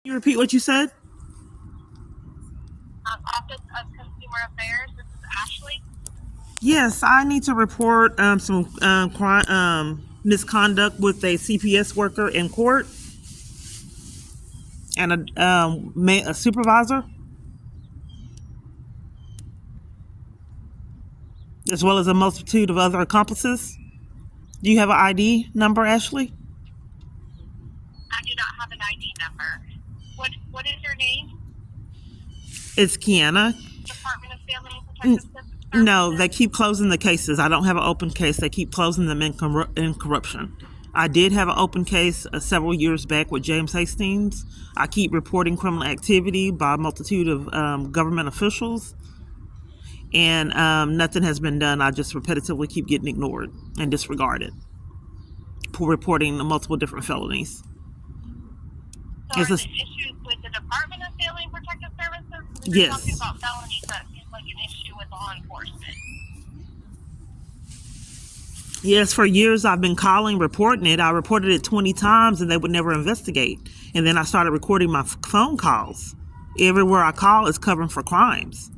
You repeat what you said? Office of Consumer Affairs. This is Ashley. Yes, I need to report some crime, misconduct with a CPS worker in court and a supervisor, as well as a multitude of other accomplices. Do you have an ID number, Ashley? I do not have an ID number. What is your name? It's Kiana. Department of Family and Protective Services. No, they keep closing the cases. I don't have an open case. They keep closing them in corruption. I did have an open case several years back with James Hastings. I keep reporting criminal activity by a multitude of government officials, and nothing has been done. I just repetitively keep getting ignored and disregarded for reporting multiple different felonies. So are the issues with the Department of Family and Protective Services? We're Yes. talking about felonies. That seems like an issue with law enforcement. Yes, for years I've been calling, reporting it. I reported it 20 times and they would never investigate. And then I started recording my phone calls. Everywhere I call is covering for crimes.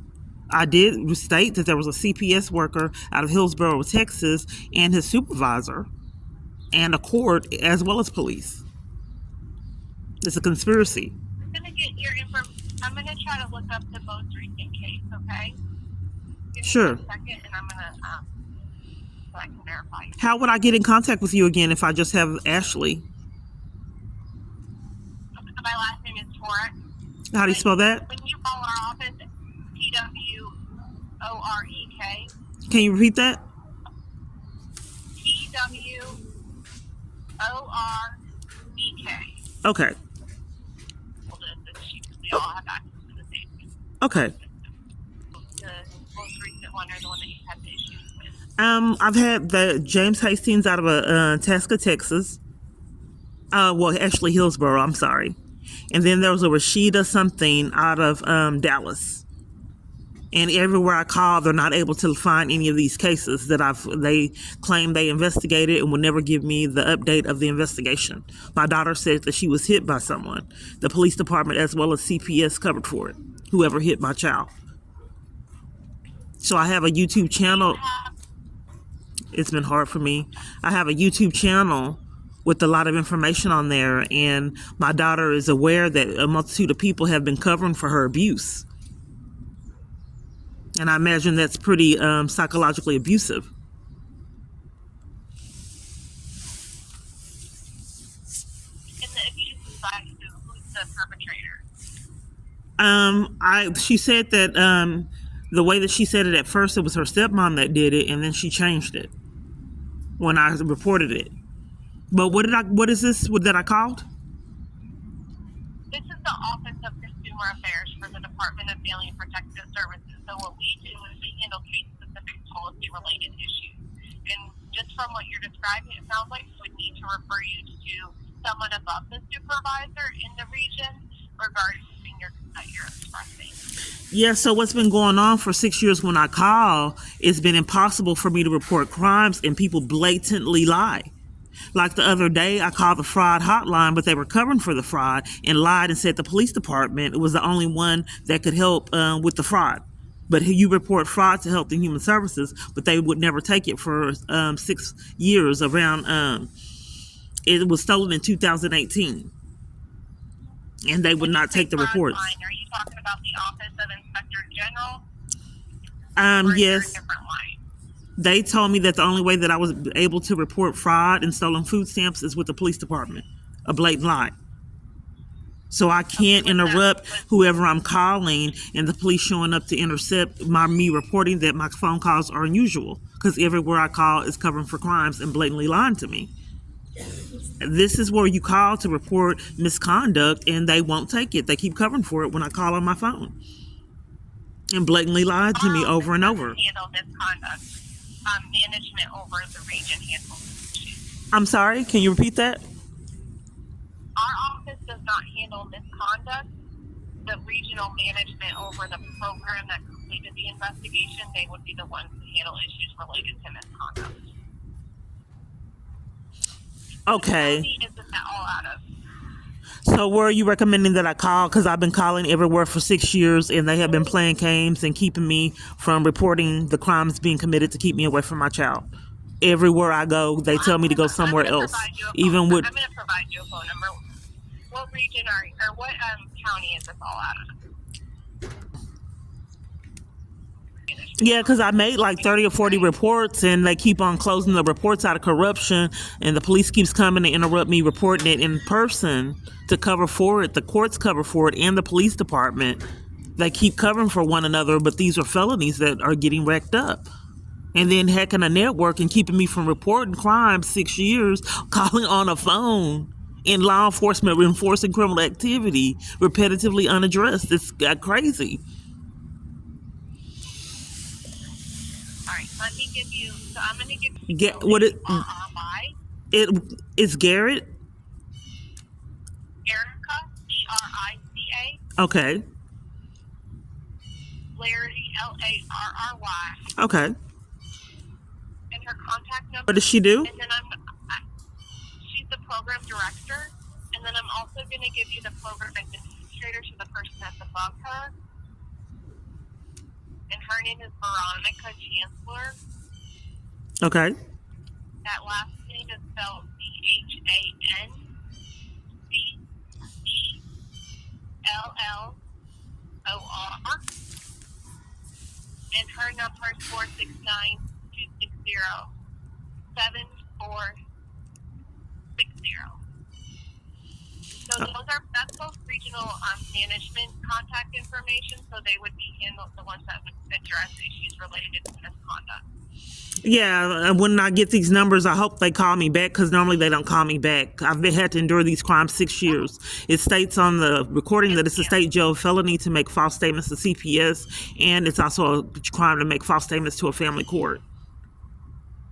I did state that there was a CPS worker out of Hillsborough, Texas, and his supervisor, and a court, as well as police. It's a conspiracy. I'm going to get your information. I'm going to try to look up the most recent case, okay? Give me Sure. 1 second, and I'm going to, so I can verify. How would I get in contact with you again if I just have Ashley? My last name is Torek. How do you spell that? When you call our office, T-W-O-R-E-K. Can you repeat that? T-W-O-R-E-K. Okay. We all have access to the same. Okay. The most recent one or the one that you had the issues with? I've had the James Hastings out of Tasca, Texas. Well, actually Hillsborough, I'm sorry. And then there was a Rashida something out of Dallas. And everywhere I call, they're not able to find any of these cases that they claim they investigated and will never give me the update of the investigation. My daughter said that she was hit by someone. The police department as well as CPS covered for it, whoever hit my child. So I have a YouTube channel. It's been hard for me. I have a YouTube channel with a lot of information on there, and my daughter is aware that a multitude of people have been covering for her abuse. And I imagine that's pretty psychologically abusive. And the abuse is by who's the perpetrator? She said that the way that she said it at first, it was her stepmom that did it, and then she changed it when I reported it. But what is this that I called? This is the Office of Consumer Affairs for the Department of Family and Protective Services. So what we do is we handle case-specific policy-related issues. And just from what you're describing, it sounds like we would need to refer you to someone above the supervisor in the region regarding your that you're expressing. Yeah, so what's been going on for 6 years when I call, it's been impossible for me to report crimes, and people blatantly lie. Like the other day, I called the fraud hotline, but they were covering for the fraud and lied and said the police department was the only one that could help with the fraud. But you report fraud to Health and Human Services, but they would never take it for 6 years around. It was stolen in 2018. And they would not take the reports. Line, are you talking about the Office of Inspector General? Yes. They told me that the only way that I was able to report fraud and stolen food stamps is with the police department. A blatant lie. So I can't interrupt whoever I'm calling and the police showing up to intercept me reporting that my phone calls are unusual, because everywhere I call is covering for crimes and blatantly lying to me. This is where you call to report misconduct, and they won't take it. They keep covering for it when I call on my phone and blatantly lied to me over and over. Handle misconduct. Management over the region handles issues. I'm sorry, can you repeat that? Our office does not handle misconduct. The regional management over the program that completed the investigation, they would be the ones to handle issues related to misconduct. Okay. Isn't that all out of? So where are you recommending that I call? Because I've been calling everywhere for 6 years, and they have been playing games and keeping me from reporting the crimes being committed to keep me away from my child. Everywhere I go, they tell me to go somewhere else. Even with I'm going to provide you a phone number. What region or what county is this all out of? yeah, because I made like 30 or 40 reports, and they keep on closing the reports out of corruption, and the police keeps coming to interrupt me reporting it in person to cover for it. The courts cover for it, and the police department. They keep covering for one another, but these are felonies that are getting racked up. And then hacking a network and keeping me from reporting crimes 6 years, calling on a phone, in law enforcement enforcing criminal activity repetitively unaddressed. It's crazy. All right, let me give you. So I'm going to give you. Get what it? It's Garrett. Erica, Erica. Okay. Larry, Larry. Okay. And her contact number. What does she do? And then she's the program director. And then I'm also going to give you the program administrator to the person that's above her. And her name is Veronica Chancellor. Okay. That last name is spelled CHANCELLOR. And her number is 469-260-7460. So that's both regional management contact information, so they would be the ones that would address issues related to misconduct. Yeah, when I get these numbers, I hope they call me back, because normally they don't call me back. I've had to endure these crimes 6 years. It states on the recording that it's a state jail felony to make false statements to CPS, and it's also a crime to make false statements to a family court.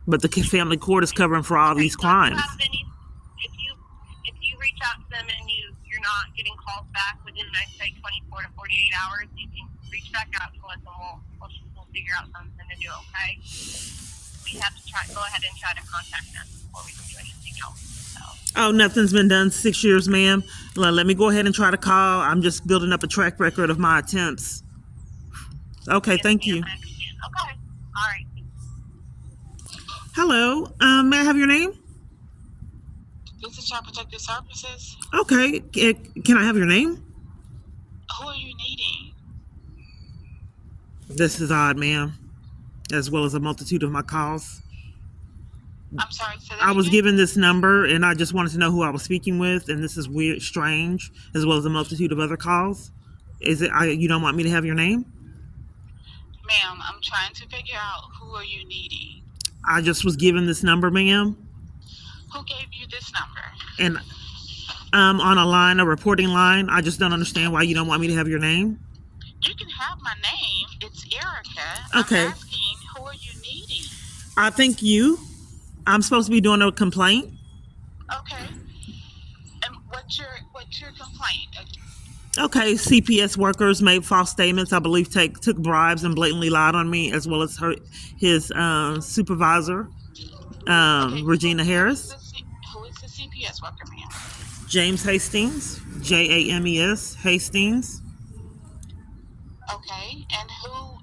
But the family court is covering for all these crimes. If you reach out to them and you're not getting calls back within the next, say, 24 to 48 hours, you can reach back out to us and we'll figure out something to do, okay? We have to go ahead and try to contact them before we can do anything else. So. Oh, nothing's been done 6 years, ma'am. Let me go ahead and try to call. I'm just building up a track record of my attempts. Okay, thank you. Okay, all right. Hello, may I have your name? This is Child Protective Services. Okay, can I have your name? Who are you needing? This is odd, ma'am, as well as a multitude of my calls. I'm sorry, say that I was again? given this number, and I just wanted to know who I was speaking with, and this is weird, strange, as well as a multitude of other calls. Is it? You don't want me to have your name? Ma'am, I'm trying to figure out who are you needing. I just was given this number, ma'am, Who gave you this number? and on a reporting line. I just don't understand why you don't want me to have your name. You can have my name. It's Erica. Okay. I'm asking, who are you needing? I think I'm supposed to be doing a complaint. Okay. And what's your complaint? Okay, CPS workers made false statements. I believe took bribes and blatantly lied on me, as well as his supervisor, Regina Harris. Who is the CPS worker, ma'am? James Hastings, James Hastings. Okay. And who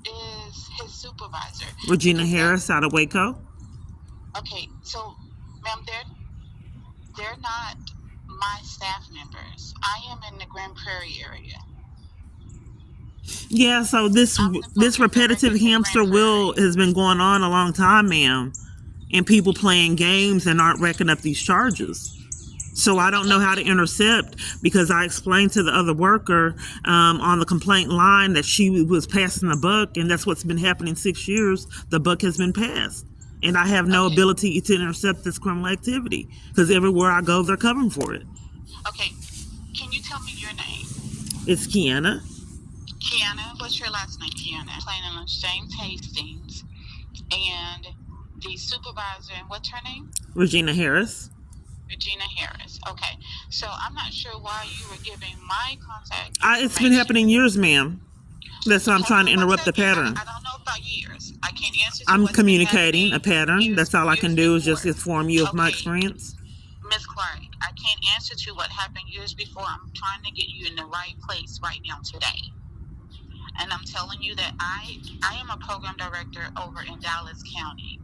is his supervisor? Regina Harris out of Waco. Okay. So, ma'am, they're not my staff members. I am in the Grand Prairie area. Yeah, so this repetitive hamster wheel has been going on a long time, ma'am, and people playing games and aren't racking up these charges. So I don't know how to intercept, because I explained to the other worker on the complaint line that she was passing the buck, and that's what's been happening 6 years. The buck has been passed, and I have no ability to intercept this criminal activity, because everywhere I go, they're covering for it. Okay. Can you tell me your name? It's Kiana. Kiana, what's your last name, Kiana? Plain James Hastings. And the supervisor, and what's her name? Regina Harris. Regina Harris. Okay. So I'm not sure why you were giving my contact. It's been happening years, ma'am. That's why I'm trying to interrupt the pattern. I don't know about years. I can't answer. I'm communicating a pattern. That's all I can do is just inform you of my experience. Miss Clark, I can't answer to what happened years before. I'm trying to get you in the right place right now today. And I'm telling you that I am a program director over in Dallas County.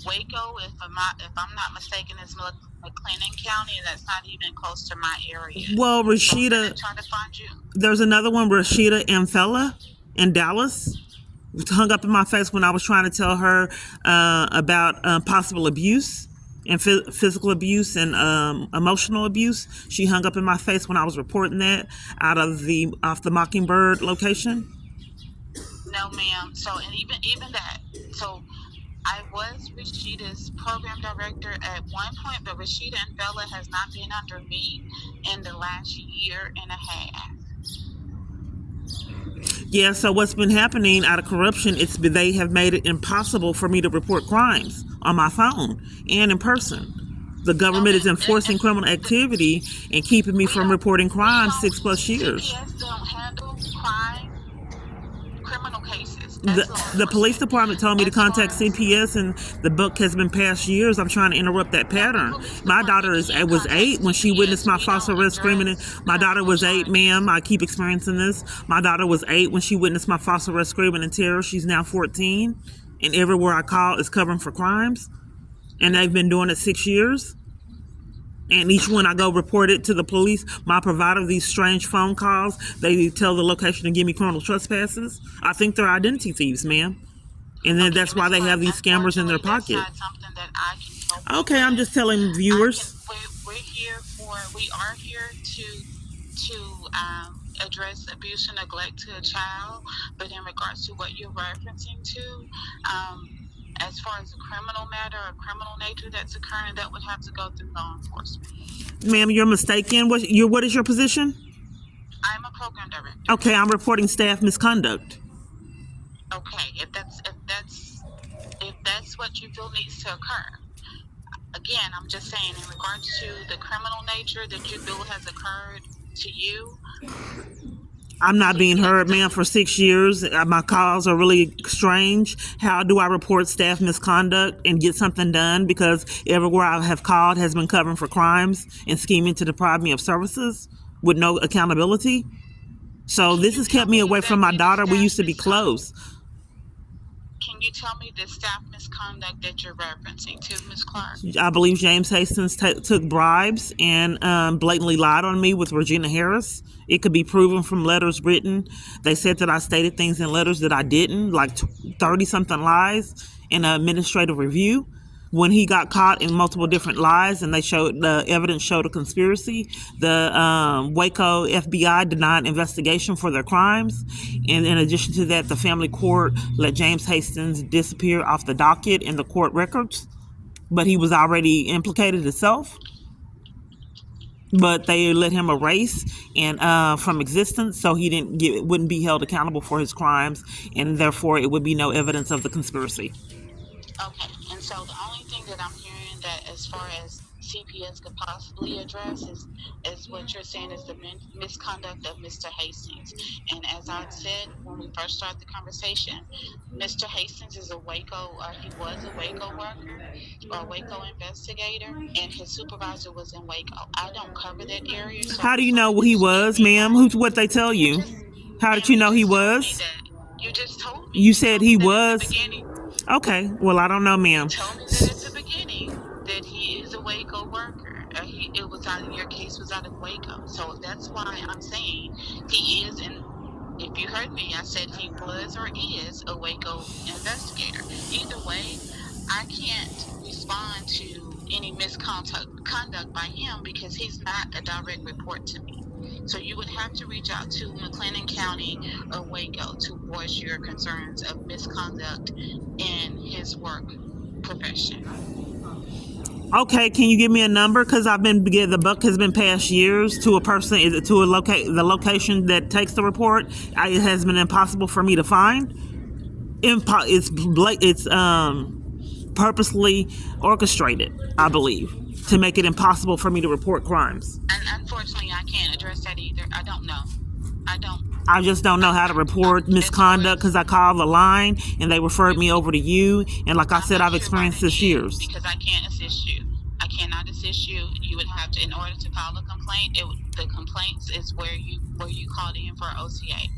Waco, if I'm not mistaken, is McLennan County, and that's not even close to my area. Well, So I'm Rashida, gonna try to find you. there's another one, Rashida Amfella in Dallas. Hung up in my face when I was trying to tell her about possible abuse and physical abuse and emotional abuse. She hung up in my face when I was reporting that off the Mockingbird location. No, ma'am. So, and even that. So, I was Rashida's program director at one point, but Rashida and Bella has not been under me in the last year and a half. Yeah, so what's been happening out of corruption, they have made it impossible for me to report crimes on my phone and in person. The government is enforcing criminal activity and keeping me from reporting crimes 6+ years. CPS don't handle criminal cases. The police department told me to contact CPS, and the buck has been passed years. I'm trying to interrupt that pattern. My daughter was 8 when she witnessed my false arrest screaming. My daughter was 8, ma'am. I keep experiencing this. My daughter was 8 when she witnessed my false arrest screaming in terror. She's now 14, and everywhere I call is covering for crimes, and they've been doing it 6 years. And each one I go report it to the police. My provider of these strange phone calls, they tell the location and give me criminal trespasses. I think they're identity thieves, ma'am. And then that's why they have these scammers in their pocket. That's not something that I can help Okay, I'm just telling viewers. We are here to address abuse and neglect to a child, but in regards to what you're referencing to, as far as a criminal matter or criminal nature that's occurring, that would have to go through law enforcement. Ma'am, you're mistaken. What is your position? I'm a program director. Okay, I'm reporting staff misconduct. Okay, if that's what you feel needs to occur. Again, I'm just saying in regards to the criminal nature that you feel has occurred to you. I'm not being heard, ma'am, for 6 years. My calls are really strange. How do I report staff misconduct and get something done? Because everywhere I have called has been covering for crimes and scheming to deprive me of services with no accountability. So this has kept me away from my daughter. We used to be close. Can you tell me the staff misconduct that you're referencing to, Ms. Clark? I believe James Hastings took bribes and blatantly lied on me with Regina Harris. It could be proven from letters written. They said that I stated things in letters that I didn't, like 30-something lies in an administrative review. When he got caught in multiple different lies and the evidence showed a conspiracy, the Waco FBI denied investigation for their crimes. And in addition to that, the family court let James Hastings disappear off the docket in the court records, but he was already implicated himself. But they let him erase and from existence, so he wouldn't be held accountable for his crimes, and therefore it would be no evidence of the conspiracy. Okay, and so the only thing that I'm hearing that as far as CPS could possibly address is what you're saying is the misconduct of Mr. Hastings. And as I said when we first started the conversation, Mr. Hastings is he was a Waco worker or a Waco investigator, and his supervisor was in Waco. I don't cover that area. So how do you know he was, ma'am? What they tell you? How did you know he was? You just told me. You said he was. Okay, well, I don't know, ma'am. You told me that at the beginning that he is a Waco worker. Your case was out of Waco. So that's why I'm saying he is, and if you heard me, I said he was or is a Waco investigator. Either way, I can't respond to any misconduct by him because he's not a direct report to me. So you would have to reach out to McLennan County or Waco to voice your concerns of misconduct in his work profession. Okay, can you give me a number? Because the buck has been passed years to a person, the location that takes the report. It has been impossible for me to find. It's purposely orchestrated, I believe, to make it impossible for me to report crimes. And unfortunately, I can't address that either. I don't know. I just don't know how to report misconduct because I called the line and they referred me over to you. And like I said, I've experienced this years. Because I can't assist you. I cannot assist issue, you would have to, in order to file a complaint, the complaints is where you called in for OCA.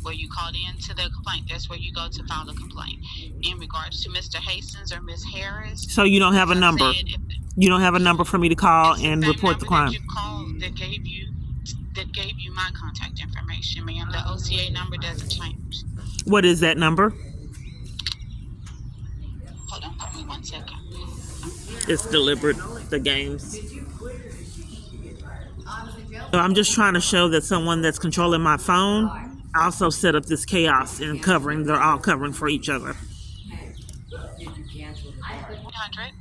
Where you called in to the complaint, that's where you go to file a complaint. In regards to Mr. Hastings or Ms. Harris, So you don't have a number. You don't have a number for me to call and report the crime. That you called that gave you my contact information, ma'am. The OCA number doesn't change. What is that number? Hold on, give me 1 second. It's deliberate, the games. So I'm just trying to show that someone that's controlling my phone also set up this chaos and covering. They're all covering for each other. 100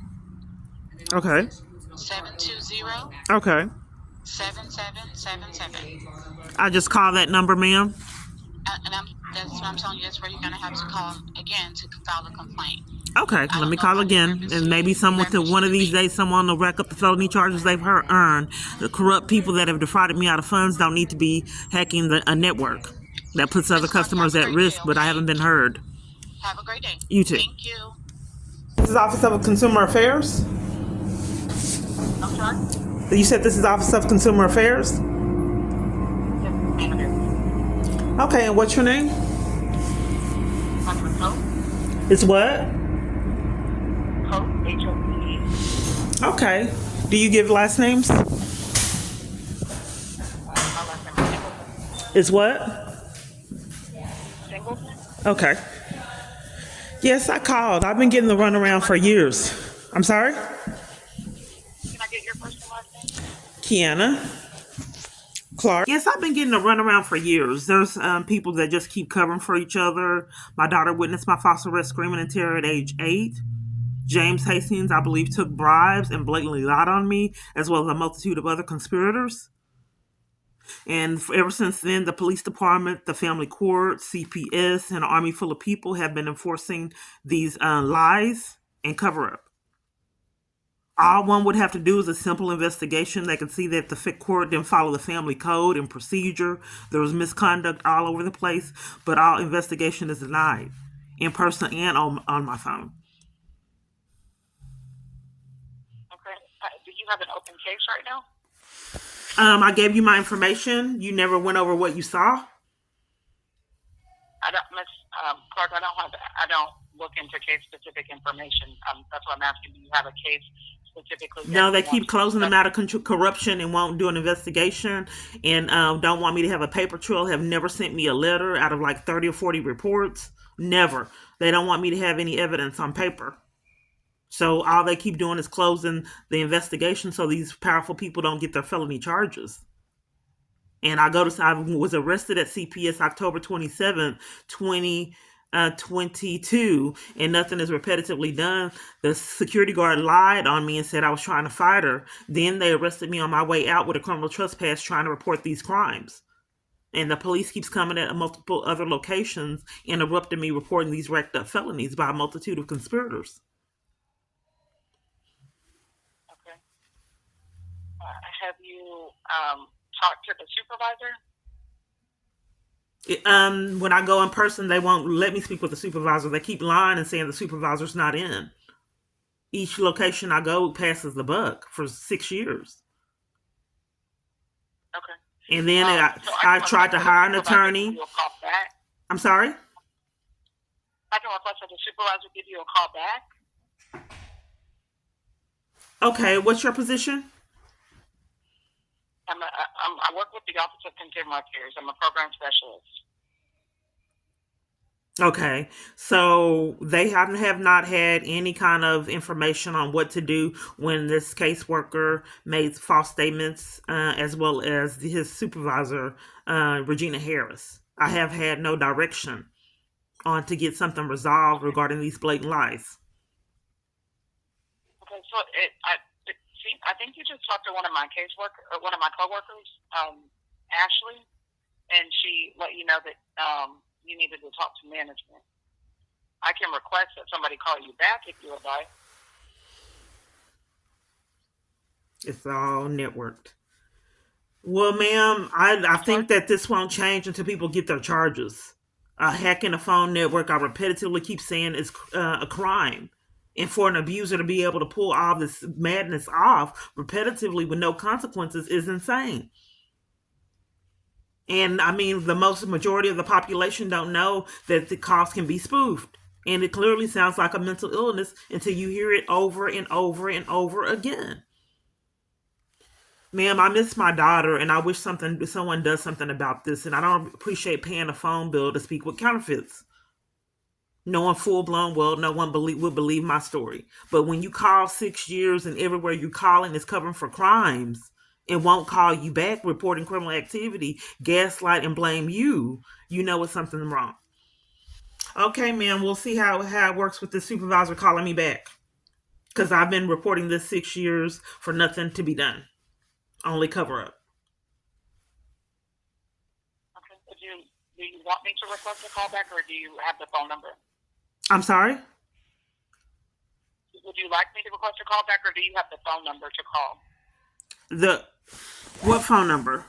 Okay. 720 Okay. 7777. I just call that number, ma'am. And that's what I'm telling you. That's where you're gonna have to call again to file a complaint. Okay, let me call again, and maybe one of these days someone will rack up the felony charges they've earned. The corrupt people that have defrauded me out of funds don't need to be hacking a network that puts other customers at risk, but I haven't been heard. Have a great day. You too. Thank you. This is Office of Consumer Affairs? I'm sorry? You said this is Office of Consumer Affairs? Okay, and what's your name? It's what? H-O-P-E. Okay. Do you give last names? My last name is Singleton. It's what? Singleton? Okay. Yes, I called. I've been getting the runaround for years. I'm sorry? Can I get your first and last name? Kiana Clark. Yes, I've been getting a runaround for years. There's people that just keep covering for each other. My daughter witnessed my false arrest screaming in terror at age 8. James Hastings, I believe, took bribes and blatantly lied on me, as well as a multitude of other conspirators. And ever since then, the police department, the family court, CPS, and an army full of people have been enforcing these lies and cover-up. All one would have to do is a simple investigation. They could see that the court didn't follow the family code and procedure. There was misconduct all over the place, but all investigation is denied, in person and on my phone. Okay. Do you have an open case right now? I gave you my information. You never went over what you saw. I don't, Miss Clark. I don't look into case-specific information. That's why I'm asking. Do you have a case specifically? No, they keep closing them out of corruption and won't do an investigation, and don't want me to have a paper trail. Have never sent me a letter out of like 30 or 40 reports. Never. They don't want me to have any evidence on paper. So all they keep doing is closing the investigation so these powerful people don't get their felony charges. And I was arrested at CPS October 27th, 2022, and nothing is repetitively done. The security guard lied on me and said I was trying to fight her. Then they arrested me on my way out with a criminal trespass trying to report these crimes. And the police keeps coming at multiple other locations, interrupting me reporting these racked up felonies by a multitude of conspirators. Have you talked to the supervisor? When I go in person, they won't let me speak with the supervisor. They keep lying and saying the supervisor's not in. Each location I go passes the buck for 6 years. Okay. And then I tried to hire an attorney. I'm sorry? I can request that the supervisor give you a call back. Okay, what's your position? I work with the Office of Consumer Affairs. I'm a program specialist. Okay, so they have not had any kind of information on what to do when this caseworker made false statements, as well as his supervisor, Regina Harris. I have had no direction on to get something resolved regarding these blatant lies. Okay, so I think you just talked to one of my coworkers, Ashley, and she let you know that you needed to talk to management. I can request that somebody call you back if you would like. It's all networked. Well, ma'am, I think that this won't change until people get their charges. Hacking a phone network, I repetitively keep saying, is a crime. And for an abuser to be able to pull all this madness off repetitively with no consequences is insane. And I mean, the most majority of the population don't know that the calls can be spoofed. And it clearly sounds like a mental illness until you hear it over and over and over again. Ma'am, I miss my daughter, and I wish someone does something about this. And I don't appreciate paying a phone bill to speak with counterfeits. Knowing full blown, well, no one would believe my story. But when you call 6 years and everywhere you calling is covering for crimes and won't call you back reporting criminal activity, gaslight and blame you, you know it's something wrong. Okay, ma'am, we'll see how it works with the supervisor calling me back. Because I've been reporting this 6 years for nothing to be done. Only cover up. Okay. Do you want me to request a call back, or do you have the phone number? I'm sorry? Would you like me to request a call back, or do you have the phone number to call? What phone number?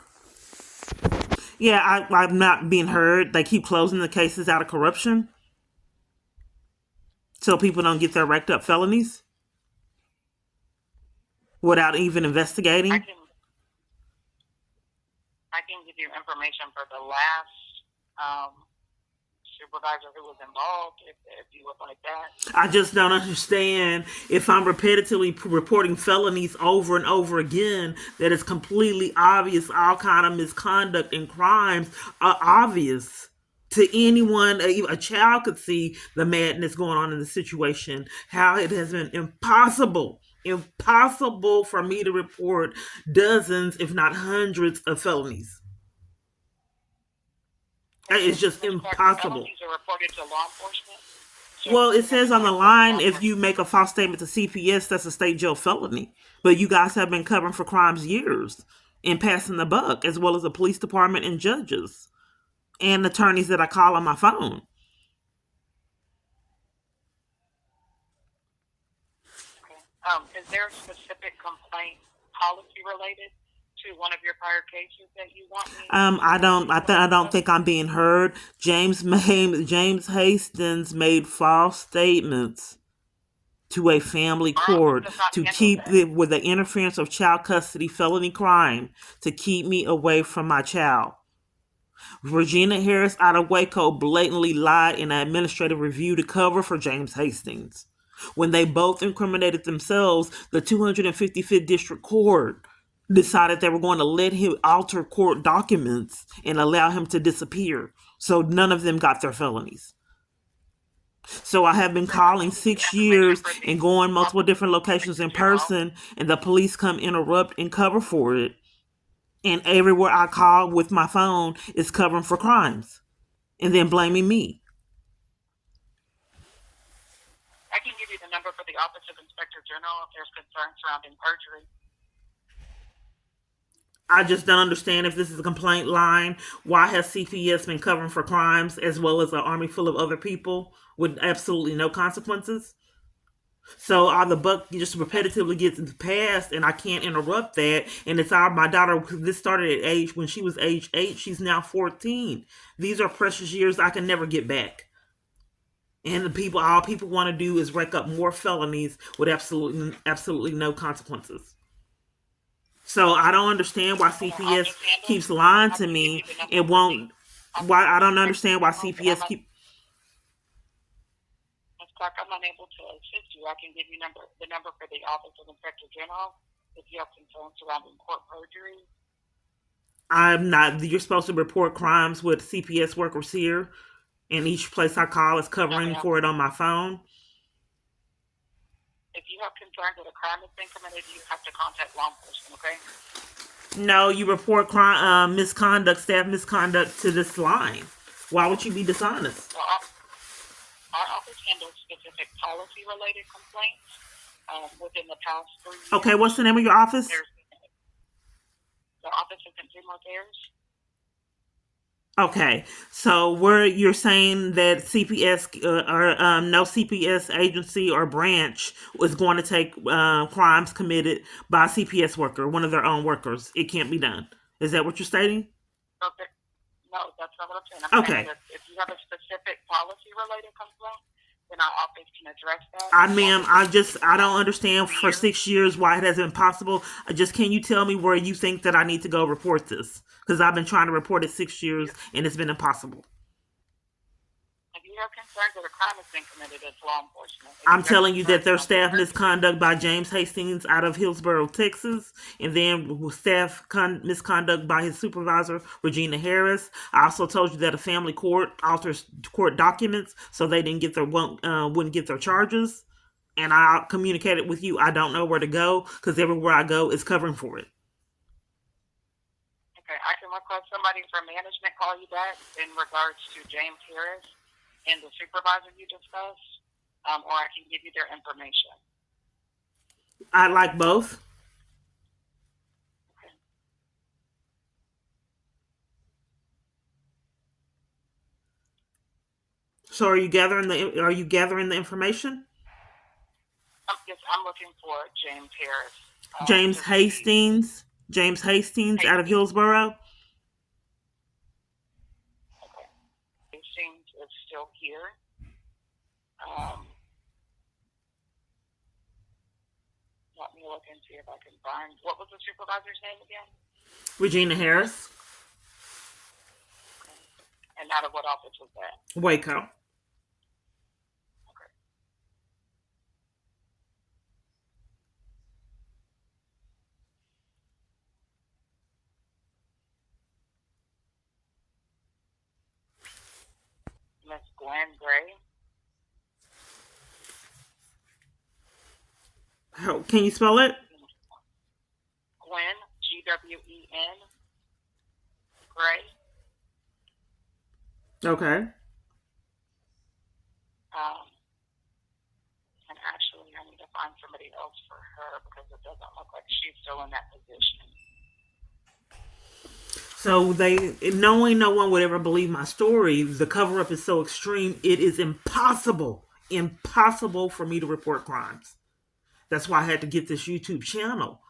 Yeah, I'm not being heard. They keep closing the cases out of corruption, so people don't get their racked up felonies without even investigating. I can give you information for the last supervisor who was involved, if you would like that. I just don't understand if I'm repetitively reporting felonies over and over again, that it's completely obvious all kind of misconduct and crimes are obvious to anyone. A child could see the madness going on in the situation, how it has been impossible for me to report dozens, if not hundreds, of felonies. It's just impossible. Felonies are reported to law enforcement. So well, it says on the line, if you make a false statement to CPS, that's a state jail felony. But you guys have been covering for crimes years and passing the buck, as well as the police department and judges and attorneys that I call on my phone. Okay. Is there a specific complaint policy related to one of your prior cases that you want me? I don't think I'm being heard. James Hastings made false statements to a family court to keep with the interference of child custody felony crime to keep me away from my child. Regina Harris out of Waco blatantly lied in an administrative review to cover for James Hastings. When they both incriminated themselves, the 255th District Court decided they were going to let him alter court documents and allow him to disappear. So none of them got their felonies. So I have been calling 6 years and going multiple different locations in person, and the police come interrupt and cover for it. And everywhere I call with my phone is covering for crimes and then blaming me. I can give you the number for the Office of Inspector General if there's concerns surrounding perjury. I just don't understand, if this is a complaint line, why has CPS been covering for crimes as well as an army full of other people with absolutely no consequences? So the buck just repetitively gets passed, and I can't interrupt that. And it's my daughter. This started at when she was age 8. She's now 14. These are precious years I can never get back. And all people want to do is rack up more felonies with absolutely no consequences. So I don't understand why CPS keeps lying to me and won't. Why I don't understand why CPS keep. Ms. Clark, I'm unable to assist you. I can give you the number for the Office of Inspector General if you have concerns surrounding court perjury. I'm not. You're supposed to report crimes with CPS workers here, and each place I call is covering for it on my phone. If you have concerns that a crime has been committed, you have to contact law enforcement, okay? No, you report crime, staff misconduct to this line. Why would you be dishonest? Well, our office handles specific policy-related complaints within the past 3 years. Okay, what's the name of your office? The Office of Consumer Affairs. Okay, so you're saying that CPS or no CPS agency or branch was going to take crimes committed by a CPS worker, one of their own workers. It can't be done. Is that what you're stating? Okay. No, that's not what I'm saying. I'm okay. saying that if you have a specific policy-related complaint, then our office can address that. Ma'am, I don't understand for 6 years why it hasn't been possible. Can you tell me where you think that I need to go report this? Because I've been trying to report it 6 years and it's been impossible. If you have concerns that a crime has been committed, it's law enforcement. I'm telling you that there's staff misconduct by James Hastings out of Hillsborough, Texas, and then staff misconduct by his supervisor, Regina Harris. I also told you that a family court alters court documents so they didn't get wouldn't get their charges. And I communicated with you. I don't know where to go because everywhere I go is covering for it. Okay, I can request somebody from management call you back in regards to James Harris and the supervisor you discussed, or I can give you their information. I like both. Okay. So are you gathering the information? Yes, I'm looking for James Harris. James Hastings. James Hastings out of Hillsborough. Okay. Hastings is still here. Let me look and see if I can find. What was the supervisor's name again? Regina Harris. Okay. And out of what office was that? Waco. Miss Gwen Gray. How, can you spell it? Gwen, Gwen, Gray. Okay. And actually, I need to find somebody else for her because it doesn't look like she's still in that position. So knowing no one would ever believe my story, the cover-up is so extreme, it is impossible for me to report crimes. That's why I had to get this YouTube channel.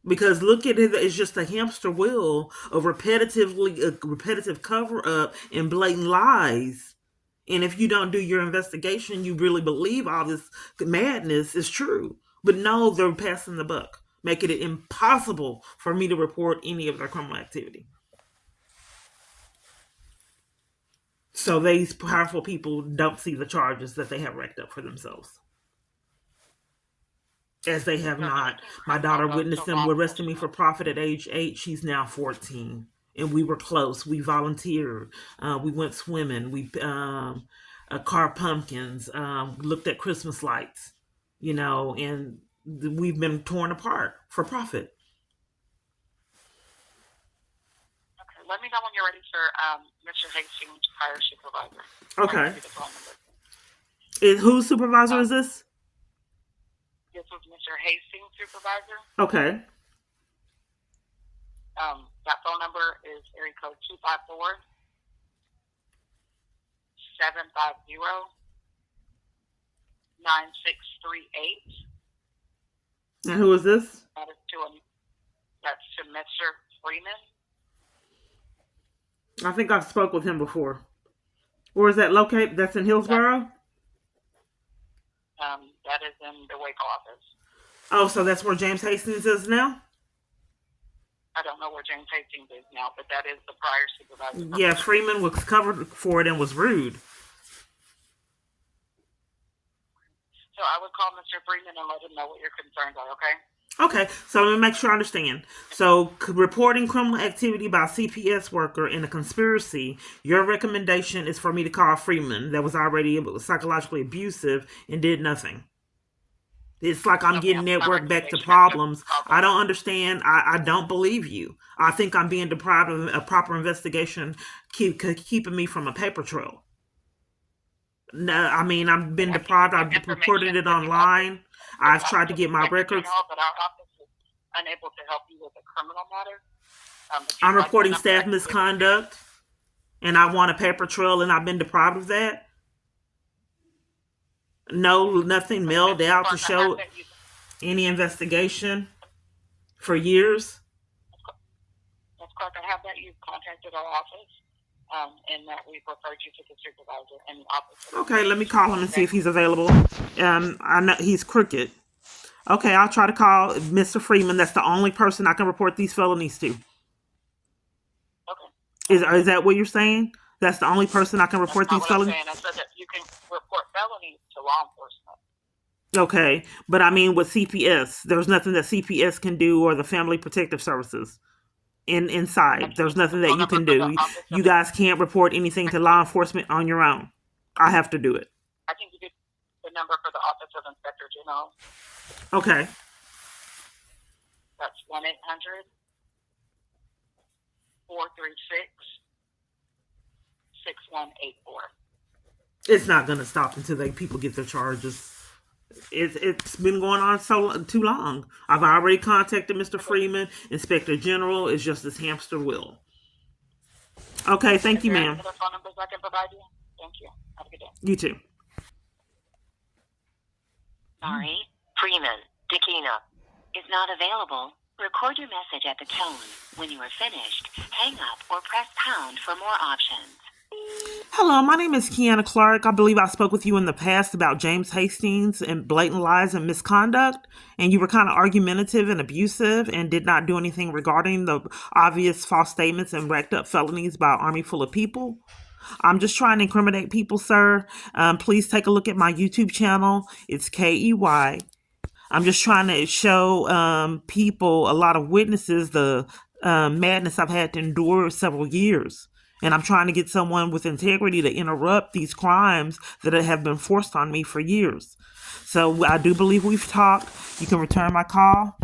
Because look at it, it's just a hamster wheel of repetitive cover-up and blatant lies. And if you don't do your investigation, you really believe all this madness is true. But no, they're passing the buck, making it impossible for me to report any of their criminal activity. So these powerful people don't see the charges that they have racked up for themselves. As they have not. My daughter witnessed them arresting me for profit at age 8. She's now 14. And we were close. We volunteered. We went swimming. We carved pumpkins. Looked at Christmas lights. And we've been torn apart for profit. Okay, let me know when you're ready for Mr. Hastings, fire supervisor. Okay. Whose supervisor is this? This was Mr. Hastings' supervisor. Okay. That phone number is area code 254 750 9638. And who is this? That's to Mr. Freeman. I think I've spoke with him before. Where is that located? That's in Hillsborough? That is in the Waco office. Oh, so that's where James Hastings is now? I don't know where James Hastings is now, but that is the prior supervisor. Yeah, Freeman was covered for it and was rude. So I would call Mr. Freeman and let him know what your concerns are, okay? Okay, so let me make sure I understand. So, reporting criminal activity by a CPS worker in a conspiracy, your recommendation is for me to call Freeman that was already psychologically abusive and did nothing. It's like I'm getting networked back to problems. I don't understand. I don't believe you. I think I'm being deprived of a proper investigation, keeping me from a paper trail. No, I mean, I've been deprived. I've reported it online. I've tried to get my records. But our office is unable to help you with a criminal matter. I'm reporting staff misconduct, and I want a paper trail, and I've been deprived of that. No, nothing mailed out to show any investigation for years. Of course, I have that. You've contacted our office. and that we've referred you to the supervisor and the officer. Okay, let me call him and see if he's available. I know he's crooked. Okay, I'll try to call Mr. Freeman. That's the only person I can report these felonies to. Okay. Is that what you're saying? That's the only person I can report these felonies? I said that you can report felonies to law enforcement. Okay, but I mean with CPS, there's nothing that CPS can do or the Family Protective Services inside. There's nothing that you can do. You guys can't report anything to law enforcement on your own. I have to do it. I can give you the number for the Office of Inspector General. Okay. That's 1-800-436-6184. It's not gonna stop until people get their charges. It's been going on too long. I've already contacted Mr. Freeman. Inspector General is just this hamster wheel. Okay, thank you, ma'am. Other phone numbers I can provide you? Thank you. Have a good day. You too. Sorry, Freeman, Acuna is not available. Record your message at the tone. When you are finished, hang up or press pound for more options. Hello, my name is Kiana Clark. I believe I spoke with you in the past about James Hastings and blatant lies and misconduct, and you were kind of argumentative and abusive and did not do anything regarding the obvious false statements and racked up felonies by an army full of people. I'm just trying to incriminate people, sir. Please take a look at my YouTube channel. It's KEY. I'm just trying to show people, a lot of witnesses, the madness I've had to endure several years. And I'm trying to get someone with integrity to interrupt these crimes that have been forced on me for years. So I do believe we've talked. You can return my call.